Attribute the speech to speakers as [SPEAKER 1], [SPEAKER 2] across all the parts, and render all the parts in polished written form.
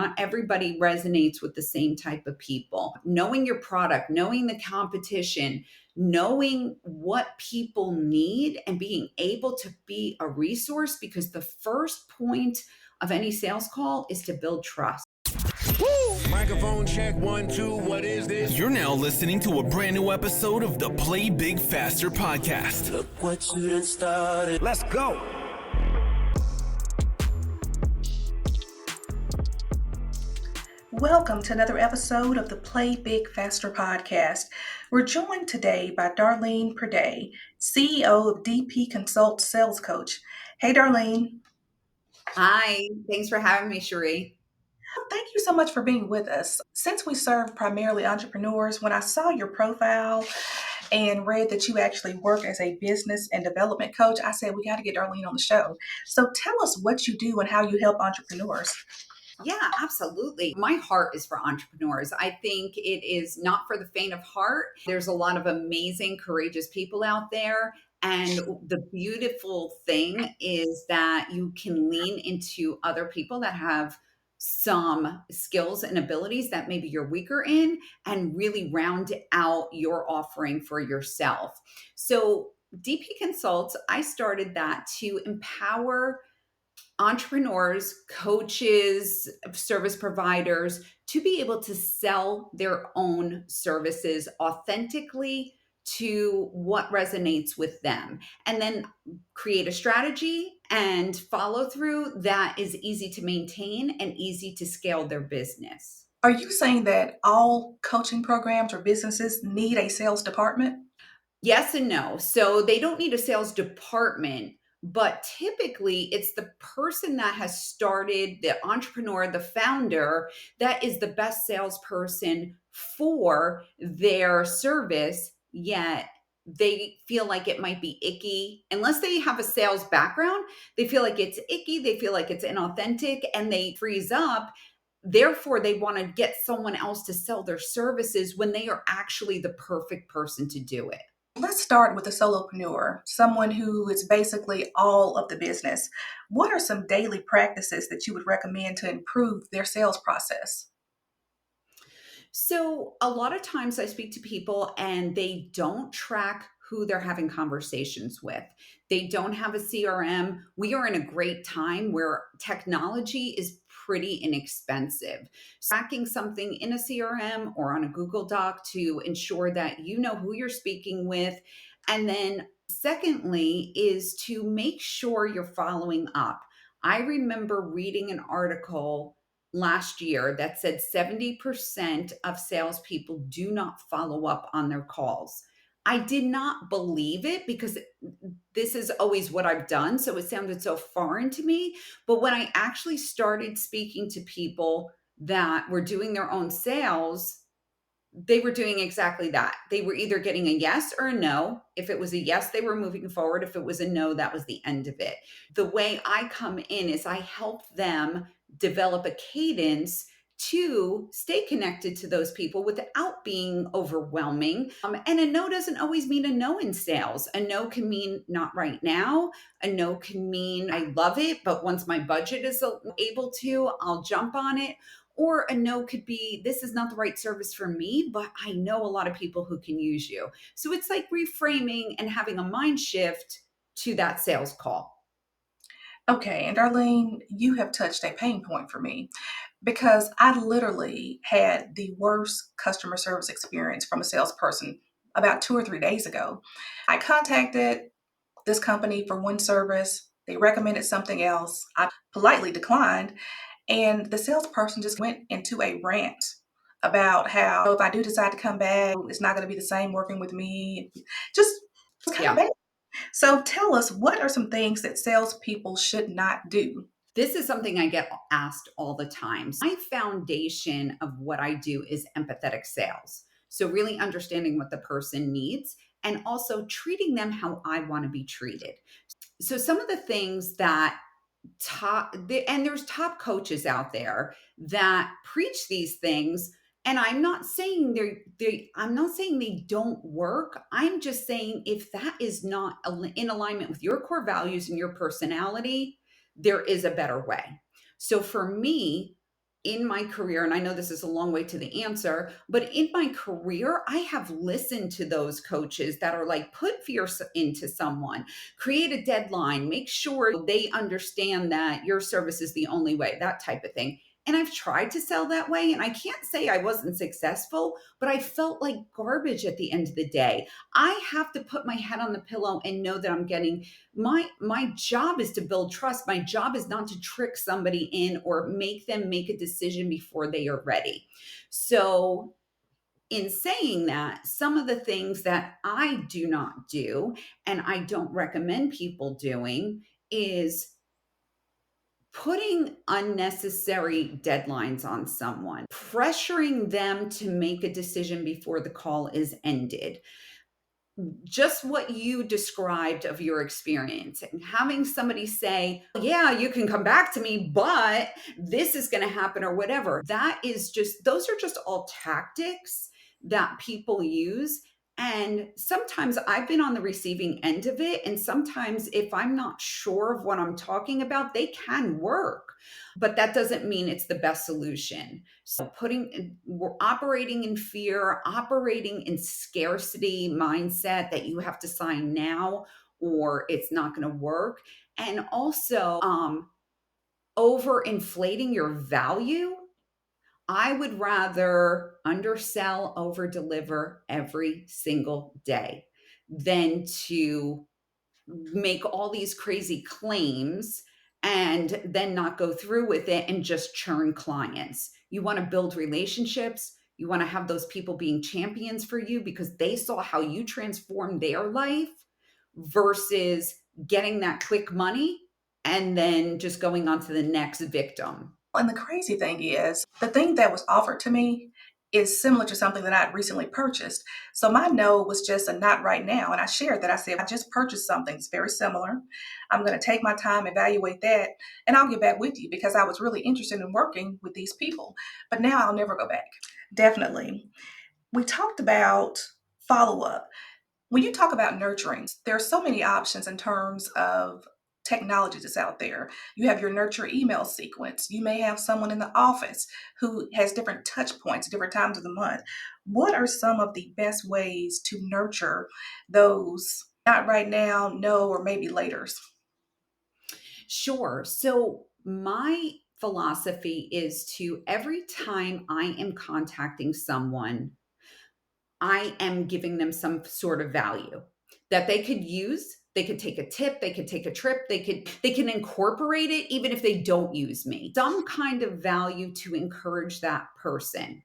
[SPEAKER 1] Not everybody resonates with the same type of people. Knowing your product, knowing the competition, knowing what people need, and being able to be a resource, because the first point of any sales call is to build trust.
[SPEAKER 2] Microphone check, 1, 2, what is this?
[SPEAKER 3] You're now listening to a brand new episode of the Play Big Faster podcast.
[SPEAKER 2] Look what you done started. Let's go.
[SPEAKER 4] Welcome to another episode of the Play Big Faster podcast. We're joined today by Darleen Priday, CEO of DP Consult Sales Coach. Hey, Darleen.
[SPEAKER 1] Hi, thanks for having me, Cherie.
[SPEAKER 4] Thank you so much for being with us. Since we serve primarily entrepreneurs, when I saw your profile and read that you actually work as a business and development coach, I said, we got to get Darleen on the show. So tell us what you do and how you help entrepreneurs.
[SPEAKER 1] Yeah, absolutely. My heart is for entrepreneurs. I think it is not for the faint of heart. There's a lot of amazing, courageous people out there. And the beautiful thing is that you can lean into other people that have some skills and abilities that maybe you're weaker in and really round out your offering for yourself. So DP Consults, I started that to empower entrepreneurs, coaches, service providers to be able to sell their own services authentically to what resonates with them, and then create a strategy and follow through that is easy to maintain and easy to scale their business.
[SPEAKER 4] Are you saying that all coaching programs or businesses need a sales department?
[SPEAKER 1] Yes and no. So they don't need a sales department, but typically it's the person that has started, the entrepreneur, the founder, that is the best salesperson for their service, yet they feel like it might be icky. Unless they have a sales background, they feel like it's icky, they feel like it's inauthentic, and they freeze up. Therefore, they want to get someone else to sell their services when they are actually the perfect person to do it.
[SPEAKER 4] Let's start with a solopreneur, someone who is basically all of the business. What are some daily practices that you would recommend to improve their sales process?
[SPEAKER 1] So a lot of times I speak to people and they don't track who they're having conversations with. They don't have a CRM. We are in a great time where technology is pretty inexpensive. Tracking something in a CRM or on a Google Doc to ensure that you know who you're speaking with. And then secondly is to make sure you're following up. I remember reading an article last year that said 70% of salespeople do not follow up on their calls. I did not believe it because this is always what I've done. So it sounded so foreign to me. But when I actually started speaking to people that were doing their own sales, they were doing exactly that. They were either getting a yes or a no. If it was a yes, they were moving forward. If it was a no, that was the end of it. The way I come in is I help them develop a cadence to stay connected to those people without being overwhelming. And a no doesn't always mean a no in sales. A no can mean not right now. A no can mean I love it, but once my budget is able to, I'll jump on it. Or a no could be, this is not the right service for me, but I know a lot of people who can use you. So it's like reframing and having a mind shift to that sales call.
[SPEAKER 4] Okay, and Darlene, you have touched a pain point for me because I literally had the worst customer service experience from a salesperson about 2 or 3 days ago. I contacted this company for one service. They recommended something else. I politely declined. And the salesperson just went into a rant about how if I do decide to come back, it's not going to be the same working with me. Just kind of bad. So tell us, what are some things that salespeople should not do?
[SPEAKER 1] This is something I get asked all the time. My foundation of what I do is empathetic sales. So really understanding what the person needs and also treating them how I want to be treated. So some of the things that there's top coaches out there that preach these things, and I'm not saying they don't work. I'm just saying if that is not in alignment with your core values and your personality, there is a better way. So for me, in my career, and I know this is a long way to the answer, but in my career, I have listened to those coaches that are like, put fear into someone, create a deadline, make sure they understand that your service is the only way, that type of thing. And I've tried to sell that way, and I can't say I wasn't successful, but I felt like garbage at the end of the day. I have to put my head on the pillow and know that I'm getting my job is to build trust. My job is not to trick somebody in or make them make a decision before they are ready. So in saying that, some of the things that I do not do and I don't recommend people doing is putting unnecessary deadlines on someone, pressuring them to make a decision before the call is ended. Just what you described of your experience and having somebody say, yeah, you can come back to me, but this is going to happen or whatever. That is just, those are just all tactics that people use. And sometimes I've been on the receiving end of it. And sometimes if I'm not sure of what I'm talking about, they can work, but that doesn't mean it's the best solution. So we're operating in fear, operating in scarcity mindset that you have to sign now or it's not going to work. And also over inflating your value. I would rather undersell, over deliver every single day than to make all these crazy claims and then not go through with it and just churn clients. You want to build relationships. You want to have those people being champions for you because they saw how you transformed their life versus getting that quick money and then just going on to the next victim.
[SPEAKER 4] And the crazy thing is, the thing that was offered to me is similar to something that I had recently purchased. So my no was just a not right now. And I shared that. I said, I just purchased something. It's very similar. I'm going to take my time, evaluate that, and I'll get back with you because I was really interested in working with these people. But now I'll never go back. Definitely. We talked about follow up. When you talk about nurturing, there are so many options in terms of technology that's out there. You have your nurture email sequence. You may have someone in the office who has different touch points, different times of the month. What are some of the best ways to nurture those not right now, no, or maybe later?
[SPEAKER 1] Sure. So my philosophy is to every time I am contacting someone, I am giving them some sort of value that they could use. They could take a tip, they could take a trip, they can incorporate it even if they don't use me. Some kind of value to encourage that person.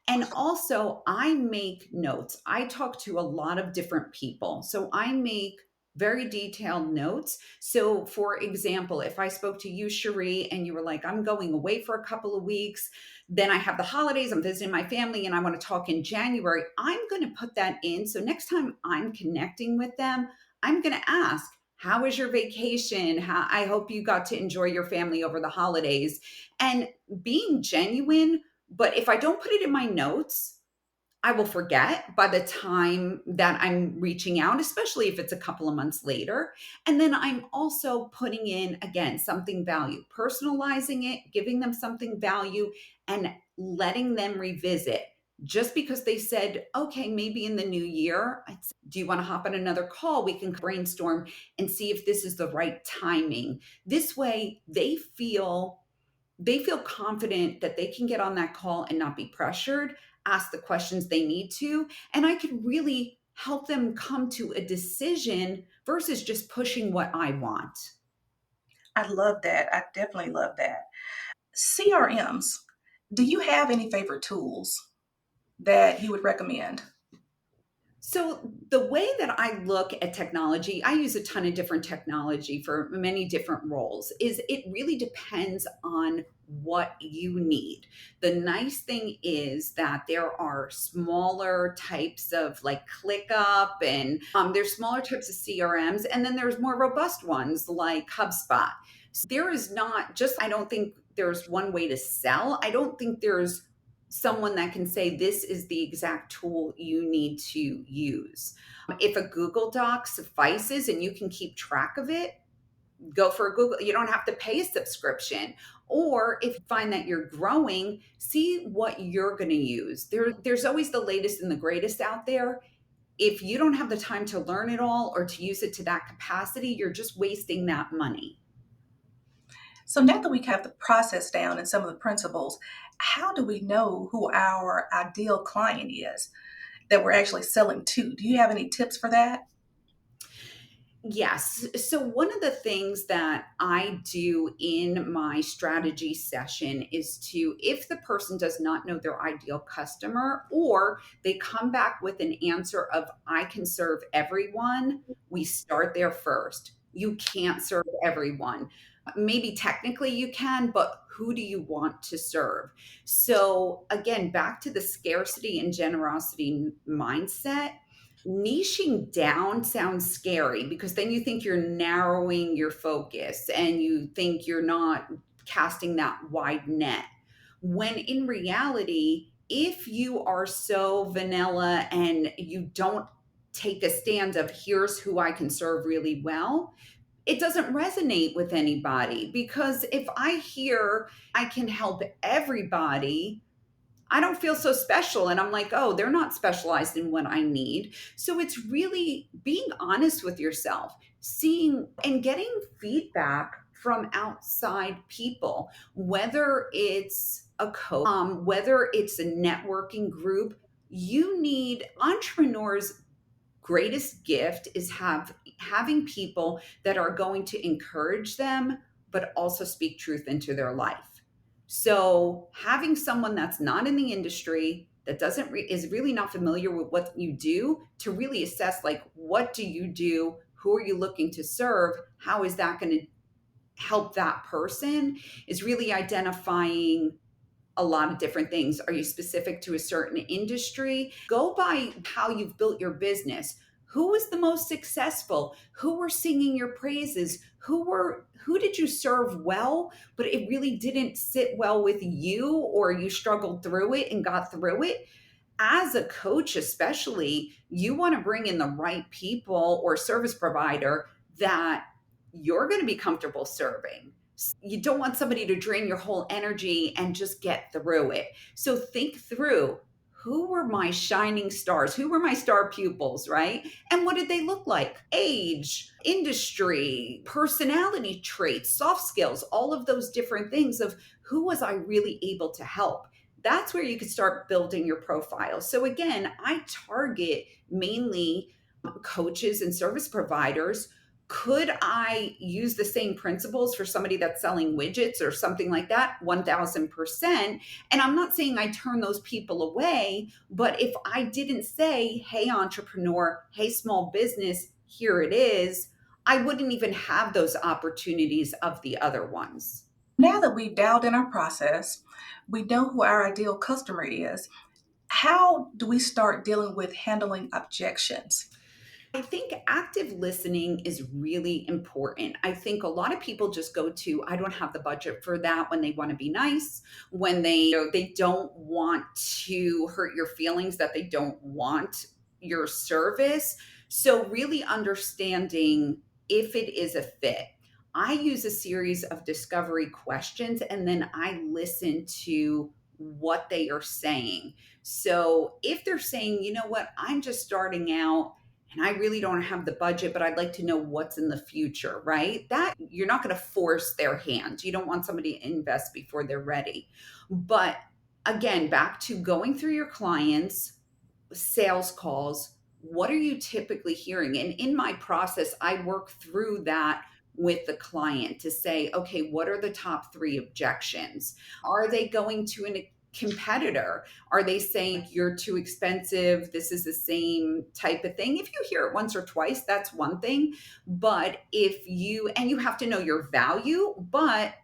[SPEAKER 1] And also, I make notes. I talk to a lot of different people. So I make very detailed notes. So, for example, if I spoke to you, Cherie, and you were like, I'm going away for a couple of weeks, then I have the holidays, I'm visiting my family, and I want to talk in January, I'm going to put that in. So, next time I'm connecting with them, I'm going to ask, how was your vacation? I hope you got to enjoy your family over the holidays. And being genuine, but if I don't put it in my notes, I will forget by the time that I'm reaching out, especially if it's a couple of months later. And then I'm also putting in, again, something value, personalizing it, giving them something value, and letting them revisit. Just because they said, okay, maybe in the new year, do you want to hop on another call? We can brainstorm and see if this is the right timing. This way, they feel confident that they can get on that call and not be pressured, ask the questions they need to, and I could really help them come to a decision versus just pushing what I want.
[SPEAKER 4] I love that. I definitely love that. CRMs. Do you have any favorite tools that you would recommend?
[SPEAKER 1] So, the way that I look at technology, I use a ton of different technology for many different roles, is it really depends on what you need. The nice thing is that there are smaller types of like ClickUp and there's smaller types of CRMs, and then there's more robust ones like HubSpot. So there is not just, I don't think there's one way to sell. I don't think there's someone that can say this is the exact tool you need to use. If a Google Doc suffices and you can keep track of it, go for a Google. You don't have to pay a subscription. Or if you find that you're growing, see what you're going to use. There's always the latest and the greatest out there. If you don't have the time to learn it all or to use it to that capacity, you're just wasting that money.
[SPEAKER 4] So now that we have the process down and some of the principles, how do we know who our ideal client is that we're actually selling to? Do you have any tips for that?
[SPEAKER 1] Yes. So, one of the things that I do in my strategy session is to, if the person does not know their ideal customer or they come back with an answer of, I can serve everyone, we start there first. You can't serve everyone. Maybe technically you can, but who do you want to serve? So, again, back to the scarcity and generosity mindset. Niching down sounds scary because then you think you're narrowing your focus and you think you're not casting that wide net. When in reality, if you are so vanilla and you don't take a stand of here's who I can serve really well, it doesn't resonate with anybody, because if I hear I can help everybody, I don't feel so special. And I'm like, oh, they're not specialized in what I need. So it's really being honest with yourself, seeing and getting feedback from outside people, whether it's a coach, whether it's a networking group. You need entrepreneurs' greatest gift is having people that are going to encourage them but also speak truth into their life. So having someone that's not in the industry, that doesn't is really not familiar with what you do, to really assess, like, what do you do, who are you looking to serve, how is that going to help that person, is really identifying a lot of different things. Are you specific to a certain industry? Go by how you've built your business. Who was the most successful? Who were singing your praises? Who did you serve well, but it really didn't sit well with you, or you struggled through it and got through it? As a coach, especially, you want to bring in the right people or service provider that you're going to be comfortable serving. You don't want somebody to drain your whole energy and just get through it. So think through, who were my shining stars? Who were my star pupils, right? And what did they look like? Age, industry, personality traits, soft skills, all of those different things of who was I really able to help? That's where you could start building your profile. So again, I target mainly coaches and service providers. Could I use the same principles for somebody that's selling widgets or something like that? 1000%. And I'm not saying I turn those people away, but if I didn't say, hey, entrepreneur, hey, small business, here it is, I wouldn't even have those opportunities of the other ones.
[SPEAKER 4] Now that we've dialed in our process, we know who our ideal customer is. How do we start dealing with handling objections?
[SPEAKER 1] I think active listening is really important. I think a lot of people just go to, I don't have the budget for that, when they want to be nice, when they don't want to hurt your feelings, that they don't want your service. So really understanding if it is a fit. I use a series of discovery questions and then I listen to what they are saying. So if they're saying, you know what, I'm just starting out and I really don't have the budget, but I'd like to know what's in the future, right? That you're not going to force their hand. You don't want somebody to invest before they're ready. But again, back to going through your clients, sales calls, what are you typically hearing? And in my process, I work through that with the client to say, okay, what are the top three objections? Are they going to a competitor? Are they saying you're too expensive? This is the same type of thing. If you hear it once or twice, that's one thing. But if you, and you have to know your value, but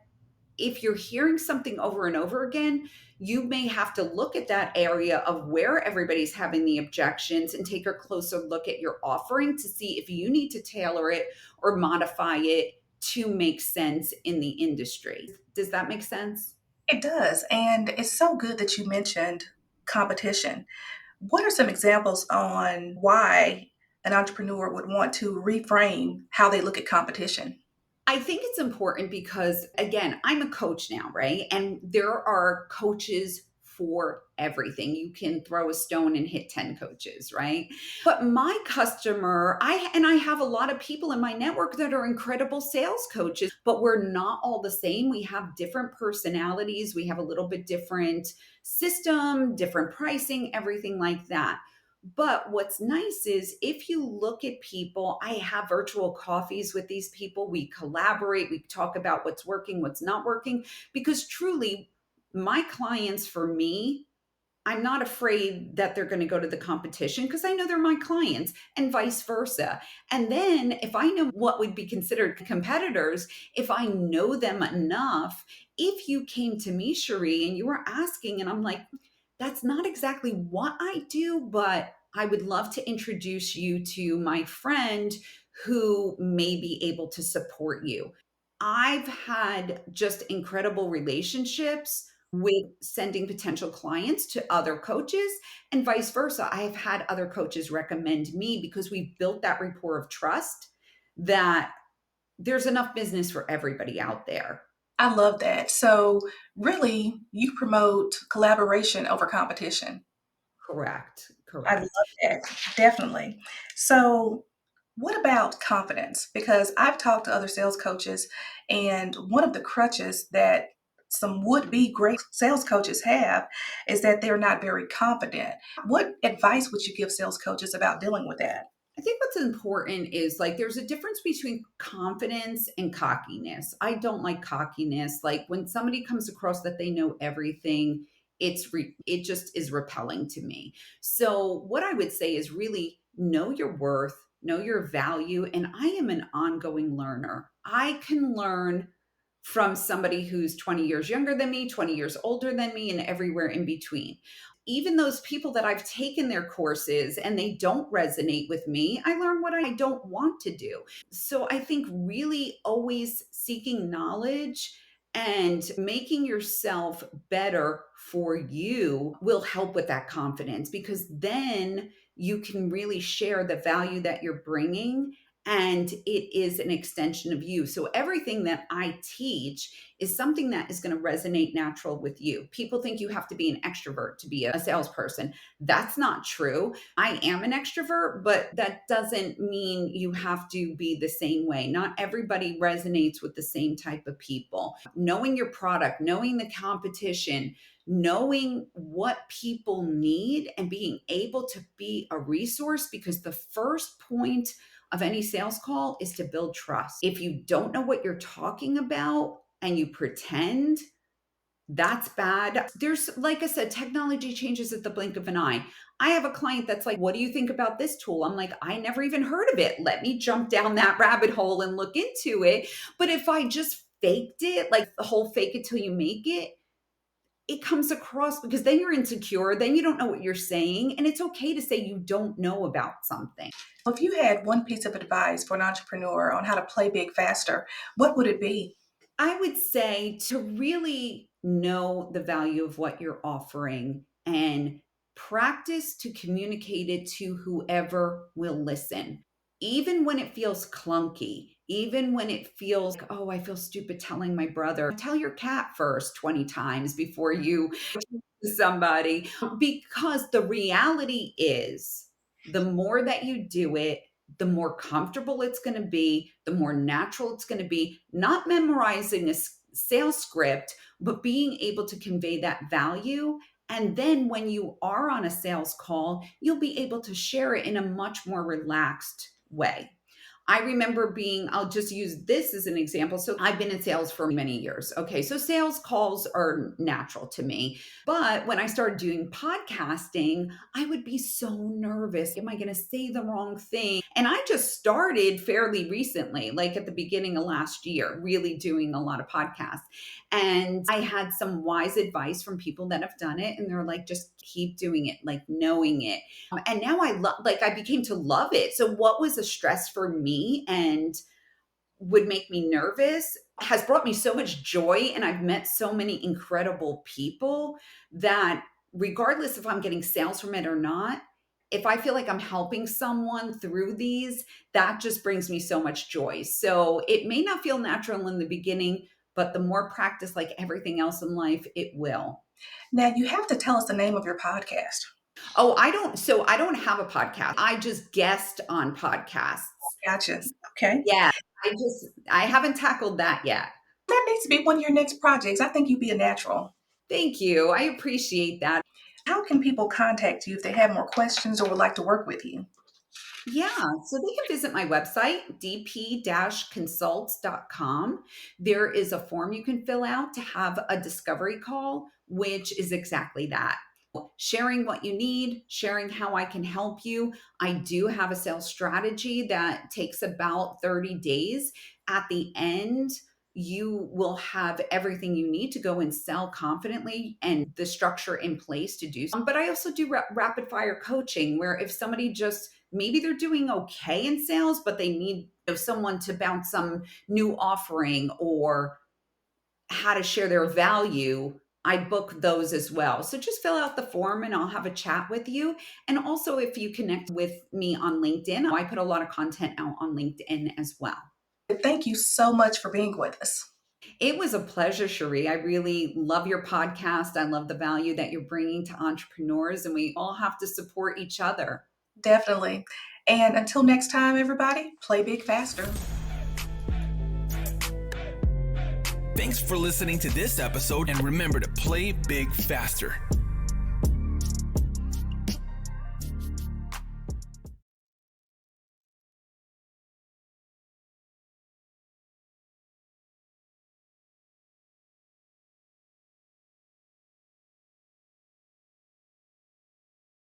[SPEAKER 1] if you're hearing something over and over again, you may have to look at that area of where everybody's having the objections and take a closer look at your offering to see if you need to tailor it or modify it to make sense in the industry. Does that make sense?
[SPEAKER 4] It does. And it's so good that you mentioned competition. What are some examples on why an entrepreneur would want to reframe how they look at competition?
[SPEAKER 1] I think it's important because, again, I'm a coach now, right? And there are coaches for everything. You can throw a stone and hit 10 coaches, right? But my customer, I have a lot of people in my network that are incredible sales coaches, but we're not all the same. We have different personalities, we have a little bit different system, different pricing, everything like that. But what's nice is if you look at people, I have virtual coffees with these people. We collaborate, we talk about what's working, what's not working, because truly, my clients for me, I'm not afraid that they're going to go to the competition because I know they're my clients and vice versa. And then if I know what would be considered competitors, if I know them enough, if you came to me, Cherie, and you were asking, and I'm like, that's not exactly what I do, but I would love to introduce you to my friend who may be able to support you. I've had just incredible relationships with sending potential clients to other coaches and vice versa. I've had other coaches recommend me because we've built that rapport of trust that there's enough business for everybody out there.
[SPEAKER 4] I love that. So, really, you promote collaboration over competition.
[SPEAKER 1] Correct.
[SPEAKER 4] I love
[SPEAKER 1] Correct.
[SPEAKER 4] that, definitely. So, what about confidence? Because I've talked to other sales coaches, and one of the crutches that some would be great sales coaches have is that they're not very confident. What advice would you give sales coaches about dealing with that?
[SPEAKER 1] I think what's important is like there's a difference between confidence and cockiness. I don't like cockiness. Like when somebody comes across that they know everything, it just is repelling to me. So what I would say is really know your worth, know your value, and I am an ongoing learner. I can learn from somebody who's 20 years younger than me, 20 years older than me, and everywhere in between. Even those people that I've taken their courses and they don't resonate with me, I learn what I don't want to do. So I think really always seeking knowledge and making yourself better for you will help with that confidence because then you can really share the value that you're bringing and it is an extension of you. So everything that I teach is something that is going to resonate natural with you. People think you have to be an extrovert to be a salesperson. That's not true. I am an extrovert, but that doesn't mean you have to be the same way. Not everybody resonates with the same type of people. Knowing your product, knowing the competition, knowing what people need and being able to be a resource because the first point of any sales call is to build trust. If you don't know what you're talking about and you pretend, that's bad. There's, like I said, technology changes at the blink of an eye. I have a client that's like, what do you think about this tool? I'm like, I never even heard of it. Let me jump down that rabbit hole and look into it. But if I just faked it, like the whole fake it till you make it comes across because then you're insecure, then you don't know what you're saying. And it's okay to say you don't know about something.
[SPEAKER 4] If you had one piece of advice for an entrepreneur on how to play big faster, what would it be?
[SPEAKER 1] I would say to really know the value of what you're offering and practice to communicate it to whoever will listen. Even when it feels clunky, even when it feels like, oh, I feel stupid telling my brother, tell your cat first 20 times before you to somebody. Because the reality is, the more that you do it, the more comfortable it's going to be, the more natural it's going to be, not memorizing a sales script, but being able to convey that value. And then when you are on a sales call, you'll be able to share it in a much more relaxed way. I remember I'll just use this as an example. So I've been in sales for many years. Okay. So sales calls are natural to me. But when I started doing podcasting, I would be so nervous. Am I going to say the wrong thing? And I just started fairly recently, like at the beginning of last year, really doing a lot of podcasts. And I had some wise advice from people that have done it. And they're like, just keep doing it, like knowing it. And now I became to love it. So what was a stress for me and would make me nervous has brought me so much joy. And I've met so many incredible people that regardless if I'm getting sales from it or not, If I feel like I'm helping someone through these, that just brings me so much joy. So it may not feel natural in the beginning, but the more practice, like everything else in life, it will.
[SPEAKER 4] Now, you have to tell us the name of your podcast.
[SPEAKER 1] Oh, I don't have a podcast. I just guest on podcasts.
[SPEAKER 4] Gotcha. Okay.
[SPEAKER 1] Yeah, I haven't tackled that yet.
[SPEAKER 4] That needs to be one of your next projects. I think you'd be a natural.
[SPEAKER 1] Thank you. I appreciate that.
[SPEAKER 4] How can people contact you if they have more questions or would like to work with you?
[SPEAKER 1] Yeah, so they can visit my website, dp-consults.com. There is a form you can fill out to have a discovery call, which is exactly that. Sharing what you need, sharing how I can help you. I do have a sales strategy that takes about 30 days. At the end, you will have everything you need to go and sell confidently and the structure in place to do so. But I also do rapid fire coaching where if somebody just maybe they're doing okay in sales, but they need someone to bounce some new offering or how to share their value, I book those as well. So just fill out the form and I'll have a chat with you. And also, if you connect with me on LinkedIn, I put a lot of content out on LinkedIn as well.
[SPEAKER 4] Thank you so much for being with us.
[SPEAKER 1] It was a pleasure, Cherie. I really love your podcast. I love the value that you're bringing to entrepreneurs, and we all have to support each other.
[SPEAKER 4] Definitely. And until next time, everybody, play big faster.
[SPEAKER 3] Thanks for listening to this episode, and remember to play big faster.